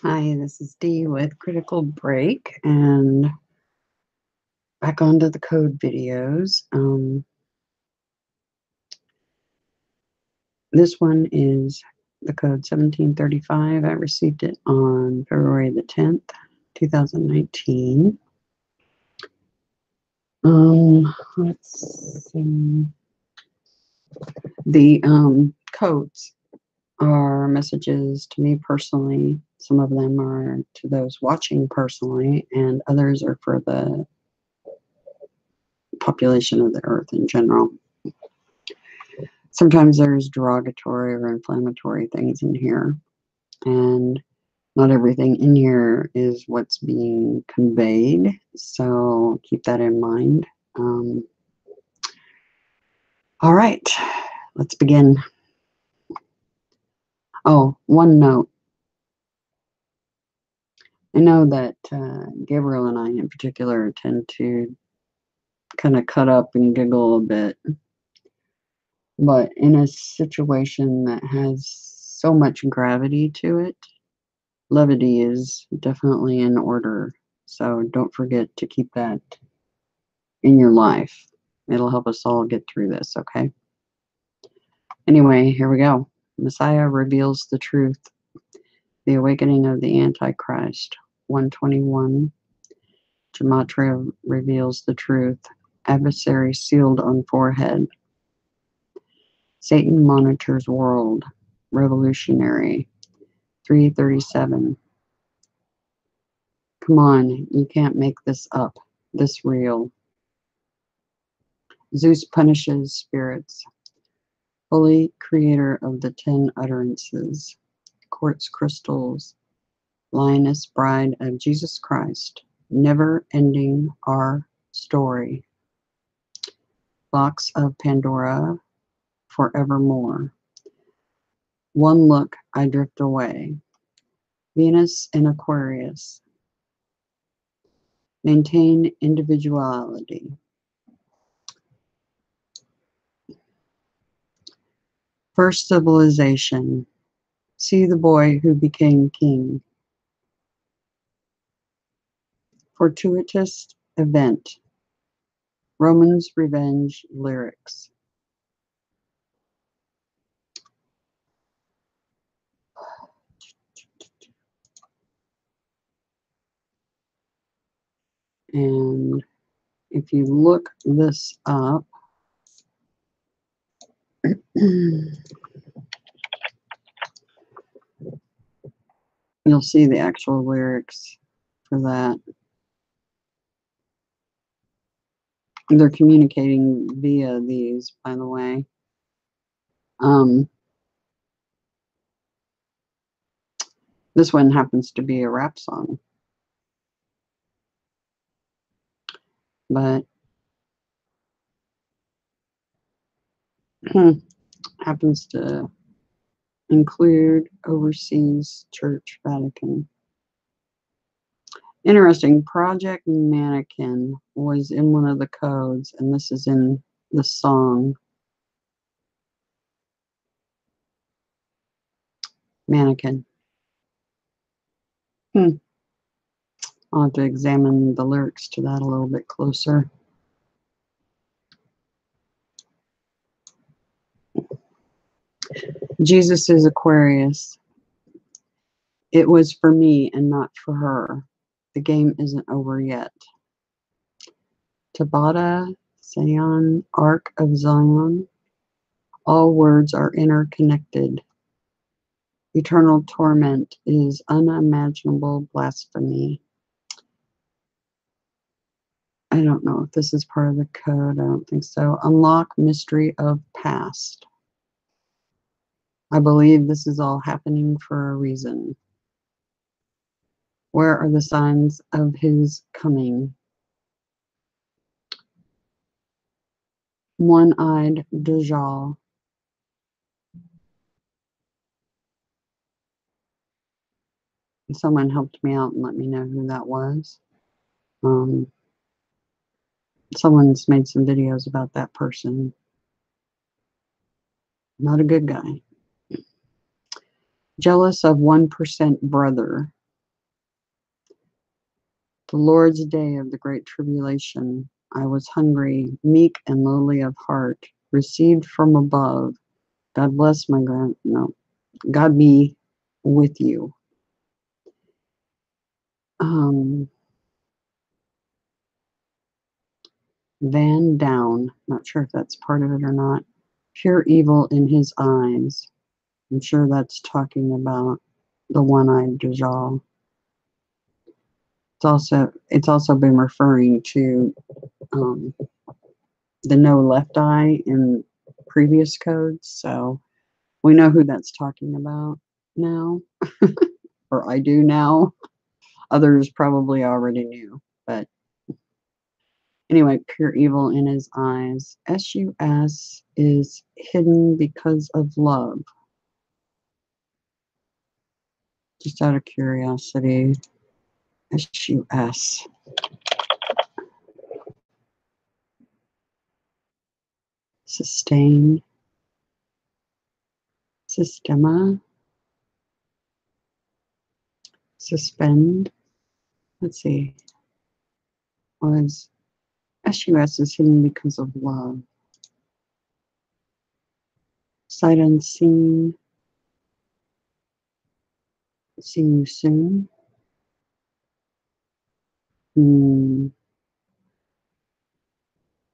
Hi, this is Dee with Critical Break, and back onto the code videos. This one is the code 1735. I received it on February the 10th, 2019. Let's see. The codes are messages to me personally. Some of them are to those watching personally, and others are for the population of the earth in general. Sometimes there's derogatory or inflammatory things in here, and not everything in here is what's being conveyed, so keep that in mind. All right, let's begin. Oh, one note. I know that Gabriel and I in particular tend to kind of cut up and giggle a bit, but in a situation that has so much gravity to it, levity is definitely in order. So don't forget to keep that in your life. It'll help us all get through this, okay? Anyway, here we go. Messiah reveals the truth. The awakening of the Antichrist. 121. Gematria reveals the truth. Adversary sealed on forehead. Satan monitors world. Revolutionary. 337. Come on, you can't make this up. This real. Zeus punishes spirits. Holy creator of the 10 utterances. Quartz crystals. Lioness bride of Jesus Christ. Never ending our story. Box of Pandora. Forevermore. One look, I drift away. Venus in Aquarius. Maintain individuality. First civilization. See the boy who became king. Fortuitous event. Romans Revenge lyrics. And if you look this up, you'll see the actual lyrics for that. They're communicating via these, by the way. This one happens to be a rap song, but happens to include Overseas Church Vatican. Interesting. Project Mannequin was in one of the codes, and this is in the song. Mannequin. I'll have to examine the lyrics to that a little bit closer. Jesus is Aquarius. It was for me and not for her. The game isn't over yet. Tabata, Sion, Ark of Zion. All words are interconnected. Eternal torment is unimaginable blasphemy. I don't know if this is part of the code. I don't think so. Unlock mystery of past. I believe this is all happening for a reason. Where are the signs of his coming? One-eyed Dajjal. Someone helped me out and let me know who that was. Someone's made some videos about that person. Not a good guy. Jealous of 1% brother. The Lord's day of the great tribulation. I was hungry, meek and lowly of heart, received from above. God bless my God be with you. Van down, not sure if that's part of it or not. Pure evil in his eyes. I'm sure that's talking about the one-eyed Dajjal. It's also been referring to the no left eye in previous codes, so we know who that's talking about now, or I do now. Others probably already knew, but anyway, pure evil in his eyes. SUS is hidden because of love. Just out of curiosity, SUS. Sustain. Sistema. Suspend. Let's see. Was SUS is hidden because of love. Sight unseen. See you soon.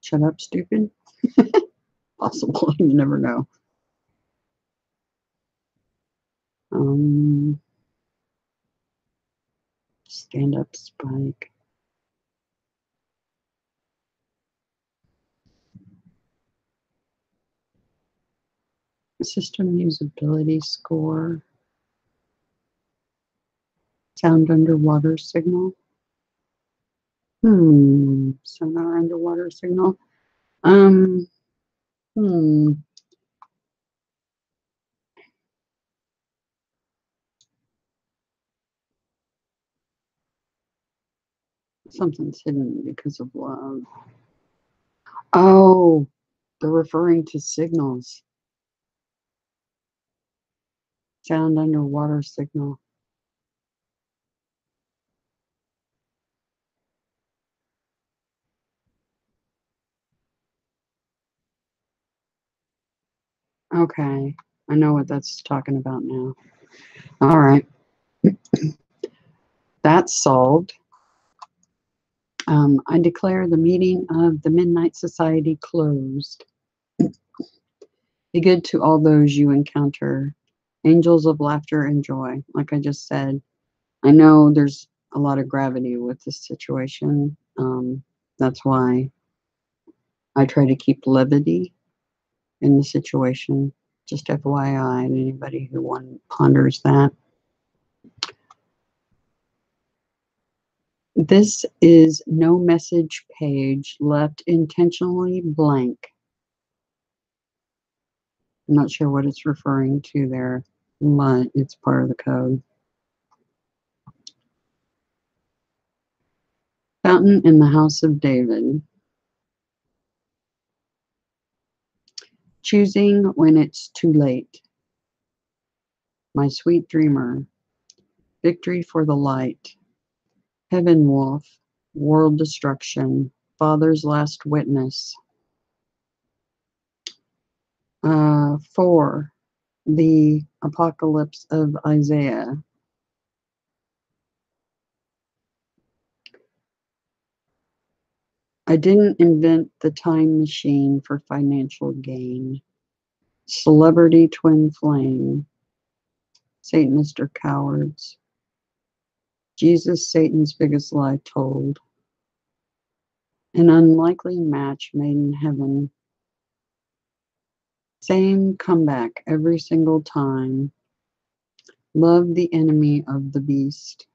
Shut up, stupid. Possible. You never know. Stand up, Spike. System usability score. Sound underwater signal. Sonar underwater signal. Something's hidden because of love. Oh, they're referring to signals. Sound underwater signal. Okay, I know what that's talking about now. All right. That's solved. I declare the meeting of the Midnight Society closed. Be good to all those you encounter. Angels of laughter and joy. Like I just said, I know there's a lot of gravity with this situation. That's why I try to keep levity in the situation. Just FYI, anybody who ponders that. This is no message page left intentionally blank. I'm not sure what it's referring to there, but it's part of the code. Fountain in the house of David. Choosing when it's too late. My sweet dreamer. Victory for the light. Heaven wolf. World destruction. Father's last witness. 4. The apocalypse of Isaiah. I didn't invent the time machine for financial gain. Celebrity twin flame. Satanist or cowards. Jesus, Satan's biggest lie told. An unlikely match made in heaven. Same comeback every single time. Love the enemy of the beast.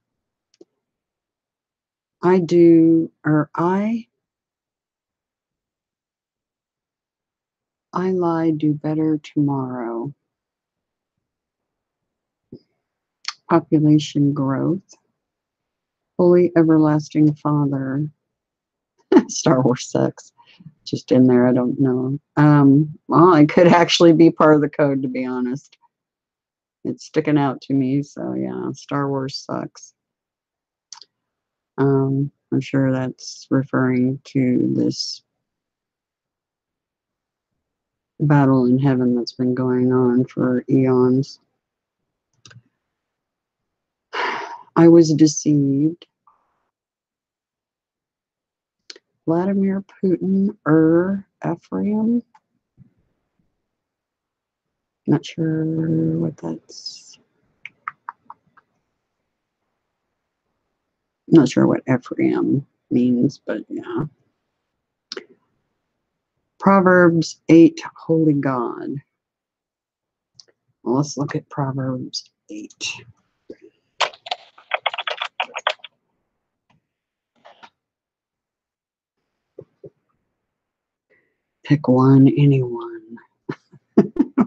I lie, do better tomorrow. Population growth. Holy everlasting Father. Star Wars sucks. Just in there, I don't know. Well, it could actually be part of the code, to be honest. It's sticking out to me, so yeah, Star Wars sucks. I'm sure that's referring to this battle in heaven that's been going on for eons. I was deceived. Vladimir Putin, Ephraim. Not sure what that's. Not sure what Ephraim means, but yeah. Proverbs 8, Holy God. Well, let's look at Proverbs 8. Pick one, anyone,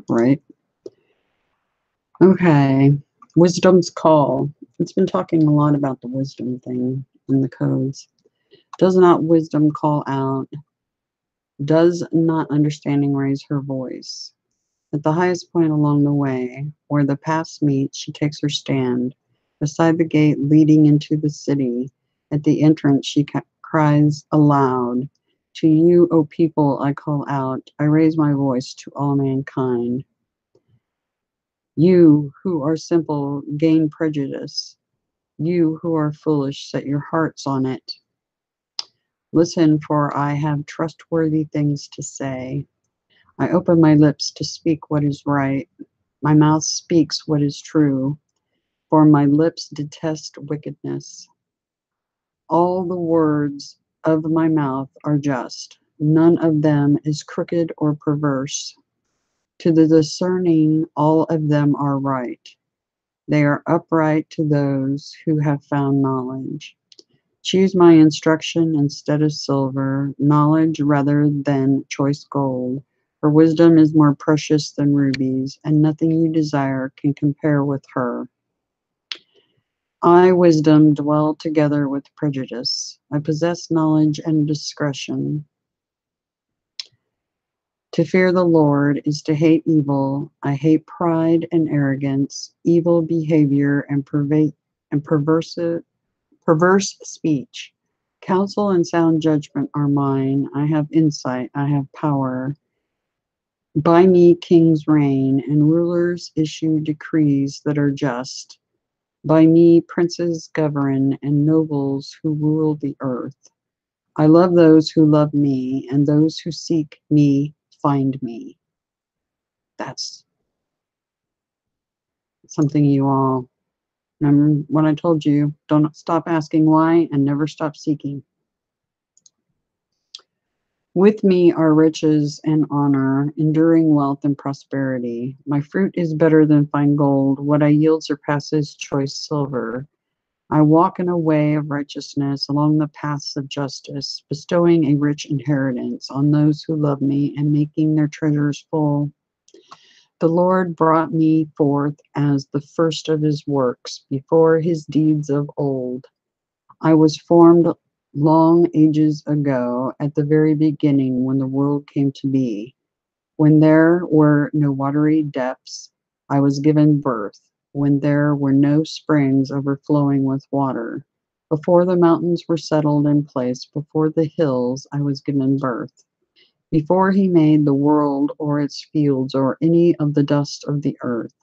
right? Okay. Wisdom's call. It's been talking a lot about the wisdom thing in the codes. Does not wisdom call out? Does not understanding raise her voice? At the highest point along the way, where the paths meet, she takes her stand. Beside the gate leading into the city, at the entrance she cries aloud. To you, O people, I call out. I raise my voice to all mankind. You who are simple, gain prejudice. You who are foolish, set your hearts on it. Listen, for I have trustworthy things to say. I open my lips to speak what is right. My mouth speaks what is true, for my lips detest wickedness. All the words of my mouth are just. None of them is crooked or perverse. To the discerning, all of them are right. They are upright to those who have found knowledge. Choose my instruction instead of silver, knowledge rather than choice gold. For wisdom is more precious than rubies, and nothing you desire can compare with her. I, wisdom, dwell together with prejudice. I possess knowledge and discretion. To fear the Lord is to hate evil. I hate pride and arrogance, evil behavior, and perverse speech. Counsel and sound judgment are mine. I have insight. I have power. By me kings reign, and rulers issue decrees that are just. By me princes govern, and nobles who rule the earth. I love those who love me, and those who seek me find me. That's something you all remember when I told you, don't stop asking why and never stop seeking. With me are riches and honor, enduring wealth and prosperity. My fruit is better than fine gold. What I yield surpasses choice silver. I walk in a way of righteousness along the paths of justice, bestowing a rich inheritance on those who love me and making their treasures full. The Lord brought me forth as the first of his works, before his deeds of old. I was formed long ages ago, at the very beginning, when the world came to be. When there were no watery depths, I was given birth. When there were no springs overflowing with water. Before the mountains were settled in place, before the hills, I was given birth. Before he made the world or its fields or any of the dust of the earth,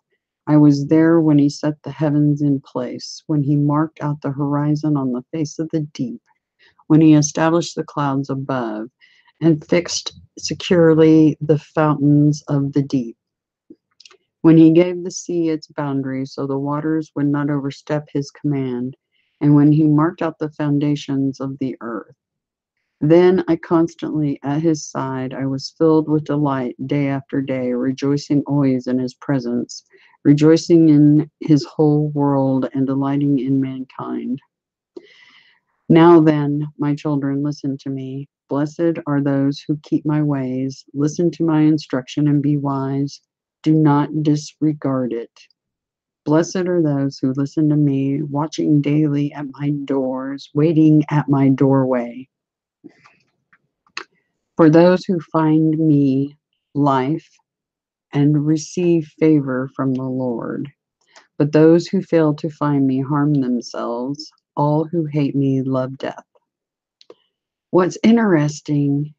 I was there when he set the heavens in place, when he marked out the horizon on the face of the deep, when he established the clouds above and fixed securely the fountains of the deep, when he gave the sea its boundaries so the waters would not overstep his command, and when he marked out the foundations of the earth. Then I constantly at his side, I was filled with delight day after day, rejoicing always in his presence, rejoicing in his whole world and delighting in mankind. Now then, my children, listen to me. Blessed are those who keep my ways. Listen to my instruction and be wise. Do not disregard it. Blessed are those who listen to me, watching daily at my doors, waiting at my doorway. For those who find me life and receive favor from the Lord. But those who fail to find me harm themselves. All who hate me love death. What's interesting,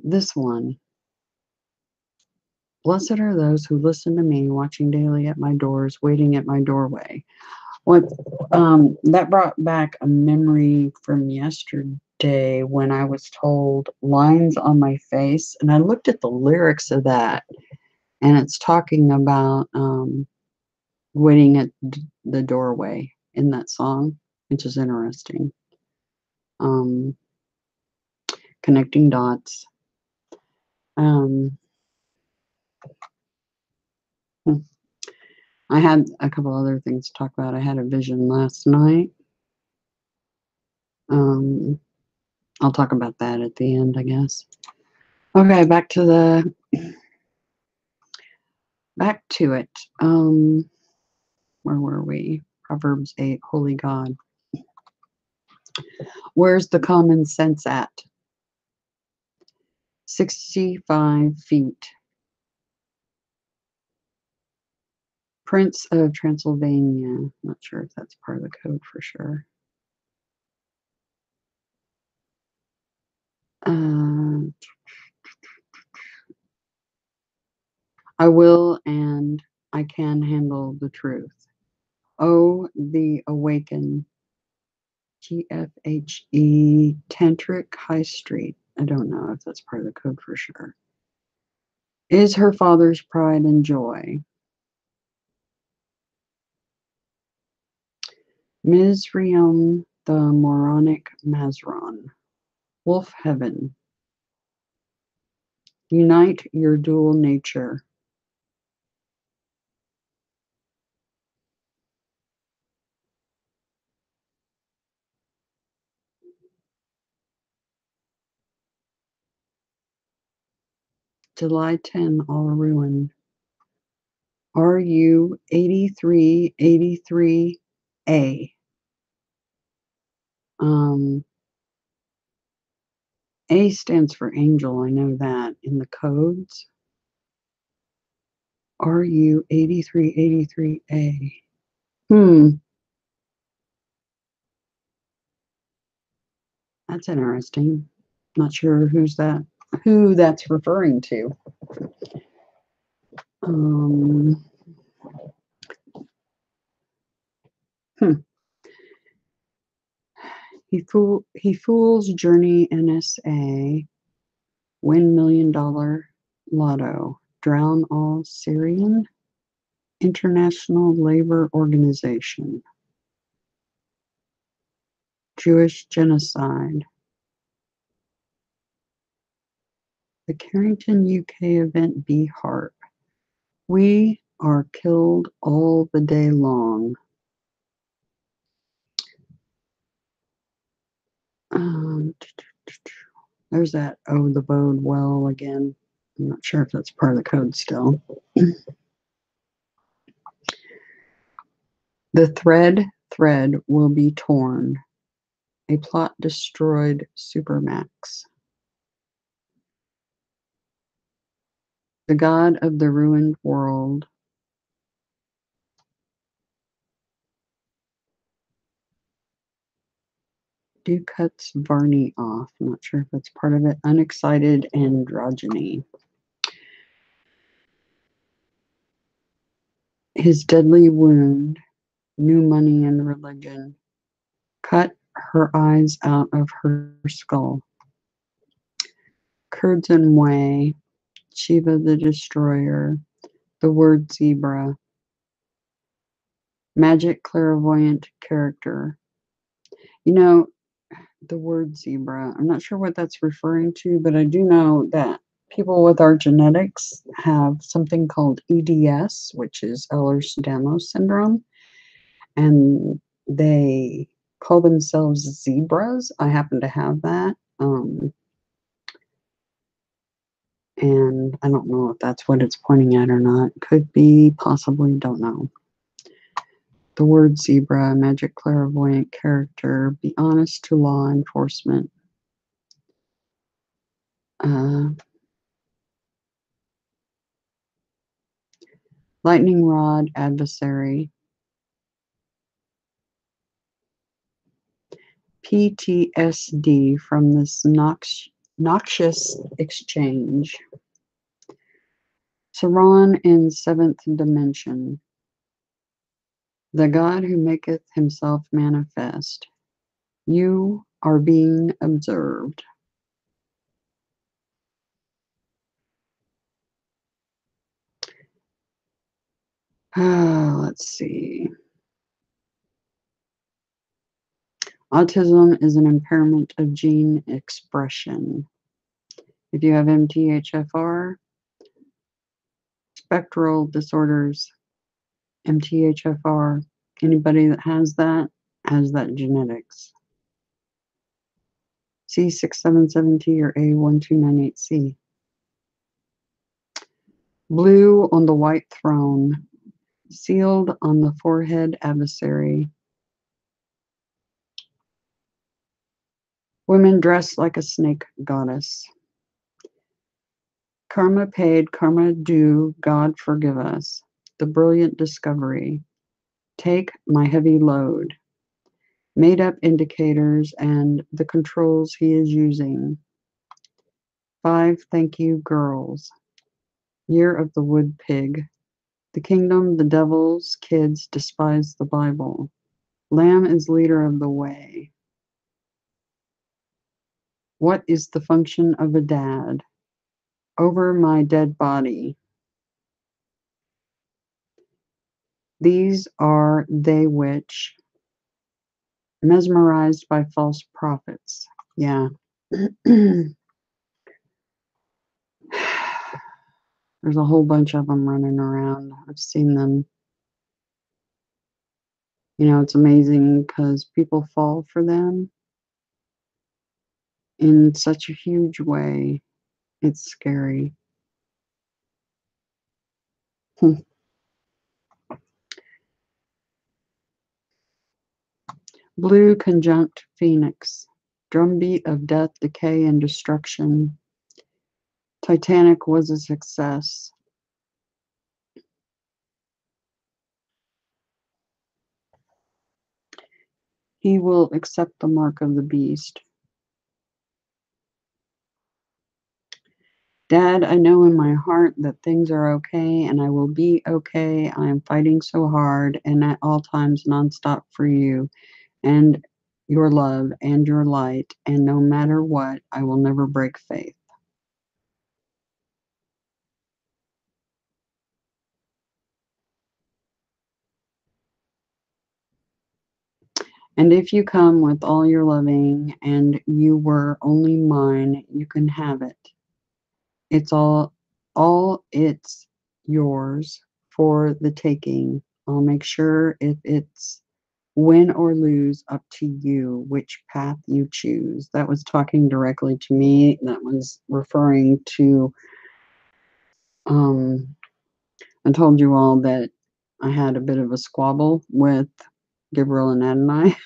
this one, blessed are those who listen to me, watching daily at my doors, waiting at my doorway. What that brought back a memory from yesterday when I was told lines on my face, and I looked at the lyrics of that, and it's talking about waiting at the doorway in that song, which is interesting. Um, Connecting dots. Um, hmm. I had a couple other things to talk about. I had a vision last night. Um, I'll talk about that at the end, I guess. Okay, back to it. Where were we? Proverbs 8, Holy God. Where's the common sense at? 65 feet. Prince of Transylvania. Not sure if that's part of the code for sure. I will and I can handle the truth. Oh, the awaken. TFHE Tantric High Street. I don't know if that's part of the code for sure. Is her father's pride and joy. Mizraim the moronic Mazron. Wolf heaven. Unite your dual nature. July 10, all ruin. RU 8383A. A stands for angel, I know that in the codes. RU 8383A. That's interesting. Not sure who that's referring to. Um, hmm. He fools Journey NSA, win $1 million lotto, drown all Syrian, International Labor Organization, Jewish genocide, the Carrington UK event B Harp. We are killed all the day long. There's that oh the bode well again. I'm not sure if that's part of the code still. The thread will be torn. A plot destroyed Supermax. The god of the ruined world. Duke cuts Varney off. I'm not sure if that's part of it. Unexcited androgyny. His deadly wound. New money and religion. Cut her eyes out of her skull. Curzon Way. Shiva the Destroyer. The word zebra. Magic clairvoyant character. You know, the word zebra, I'm not sure what that's referring to, but I do know that people with our genetics have something called EDS, which is Ehlers-Danlos syndrome, and they call themselves zebras. I happen to have that. And I don't know if that's what it's pointing at or not. Could be, possibly, don't know. The word zebra, magic clairvoyant character, be honest to law enforcement. Lightning rod, adversary. PTSD from this noxious exchange. Saran in seventh dimension. The God who maketh himself manifest. You are being observed. Let's see. Autism is an impairment of gene expression. If you have MTHFR, spectral disorders, MTHFR, anybody that has that genetics. C677T or A1298C. Blue on the white throne, sealed on the forehead adversary. Women dressed like a snake goddess. Karma paid, karma due, God forgive us. The brilliant discovery. Take my heavy load. Made up indicators and the controls he is using. 5 thank you girls. Year of the wood pig. The kingdom, the devils, kids despise the Bible. Lamb is leader of the way. What is the function of a dad? Over my dead body. These are they which, mesmerized by false prophets. Yeah. There's a whole bunch of them running around. I've seen them. You know, it's amazing because people fall for them in such a huge way. It's scary. Blue conjunct Phoenix. Drumbeat of death, decay, and destruction. Titanic was a success. He will accept the mark of the beast. Dad, I know in my heart that things are okay and I will be okay. I am fighting so hard and at all times nonstop for you and your love and your light. And no matter what, I will never break faith. And if you come with all your loving and you were only mine, you can have it. It's all it's yours for the taking. I'll make sure if it's win or lose, up to you which path you choose. That was talking directly to me. That was referring to, I told you all that I had a bit of a squabble with Gabriel and Adonai.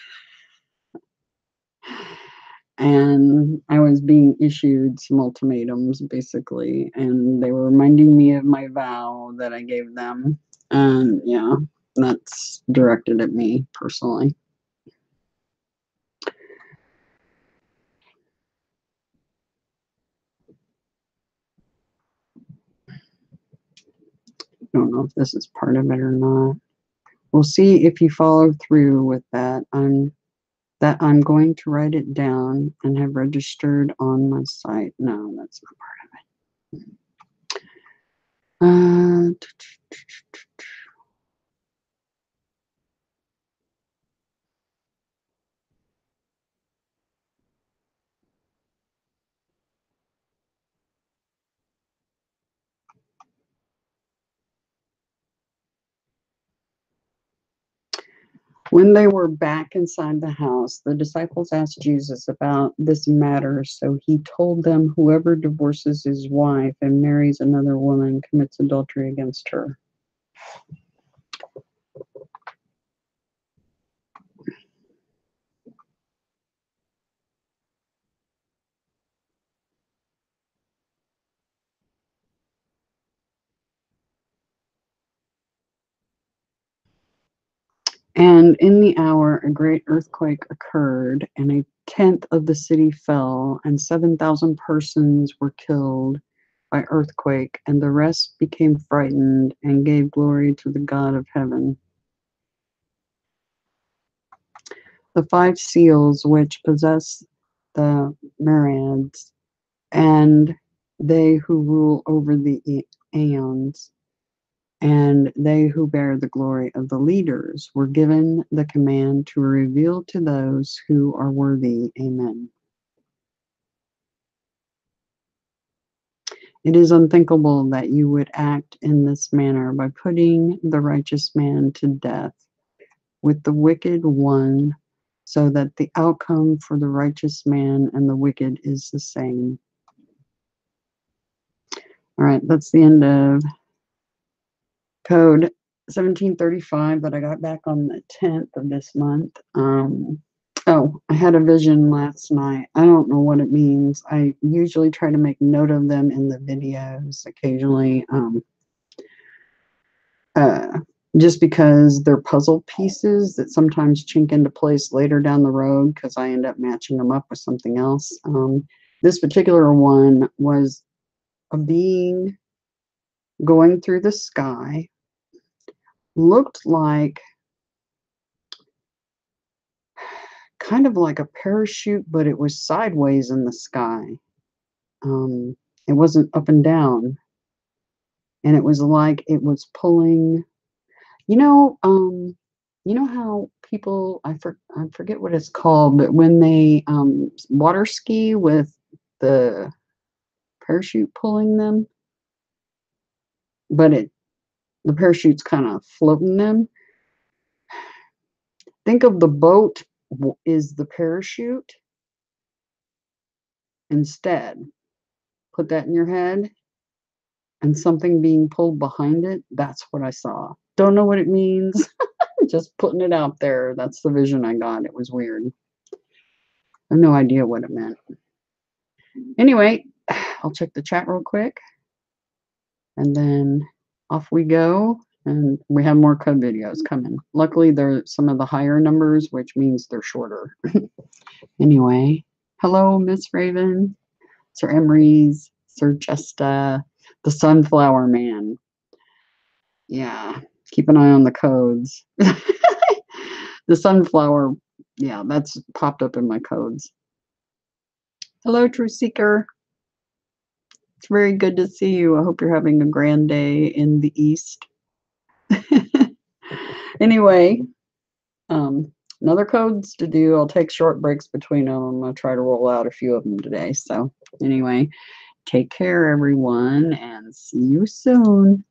And I was being issued some ultimatums, basically, and they were reminding me of my vow that I gave them. And yeah, that's directed at me personally. I don't know if this is part of it or not. We'll see if you follow through with that. I'm going to write it down and have registered on my site. No, that's not part of it. When they were back inside the house, the disciples asked Jesus about this matter, so he told them, whoever divorces his wife and marries another woman commits adultery against her. And in the hour, a great earthquake occurred, and a tenth of the city fell, and 7,000 persons were killed by earthquake, and the rest became frightened and gave glory to the God of heaven. The 5 seals which possess the myriads, and they who rule over the aeons, and they who bear the glory of the leaders, were given the command to reveal to those who are worthy. Amen. It is unthinkable that you would act in this manner by putting the righteous man to death with the wicked one, so that the outcome for the righteous man and the wicked is the same. All right, that's the end of code 1735 that I got back on the 10th of this month. Oh, I had a vision last night. I don't know what it means. I usually try to make note of them in the videos occasionally, just because they're puzzle pieces that sometimes chink into place later down the road because I end up matching them up with something else. This particular one was a being going through the sky, looked like kind of like a parachute, but it was sideways in the sky. It wasn't up and down, and it was like it was pulling. You know how people I forget what it's called, but when they water ski with the parachute pulling them, but the parachute's kind of floating them. Think of the boat is the parachute instead. Put that in your head, and something being pulled behind it. That's what I saw. Don't know what it means. Just putting it out there. That's the vision I got. It was weird. I have no idea what it meant. Anyway, I'll check the chat real quick, and then off we go. And we have more code videos coming. Luckily, they're some of the higher numbers, which means they're shorter. Anyway, hello, Miss Raven, Sir Emery's, Sir Jesta, the Sunflower Man. Yeah, keep an eye on the codes. The sunflower, yeah, that's popped up in my codes. Hello, True Seeker. It's very good to see you. I hope you're having a grand day in the East. Anyway, another codes to do. I'll take short breaks between them. I'm going to try to roll out a few of them today. So anyway, take care, everyone, and see you soon.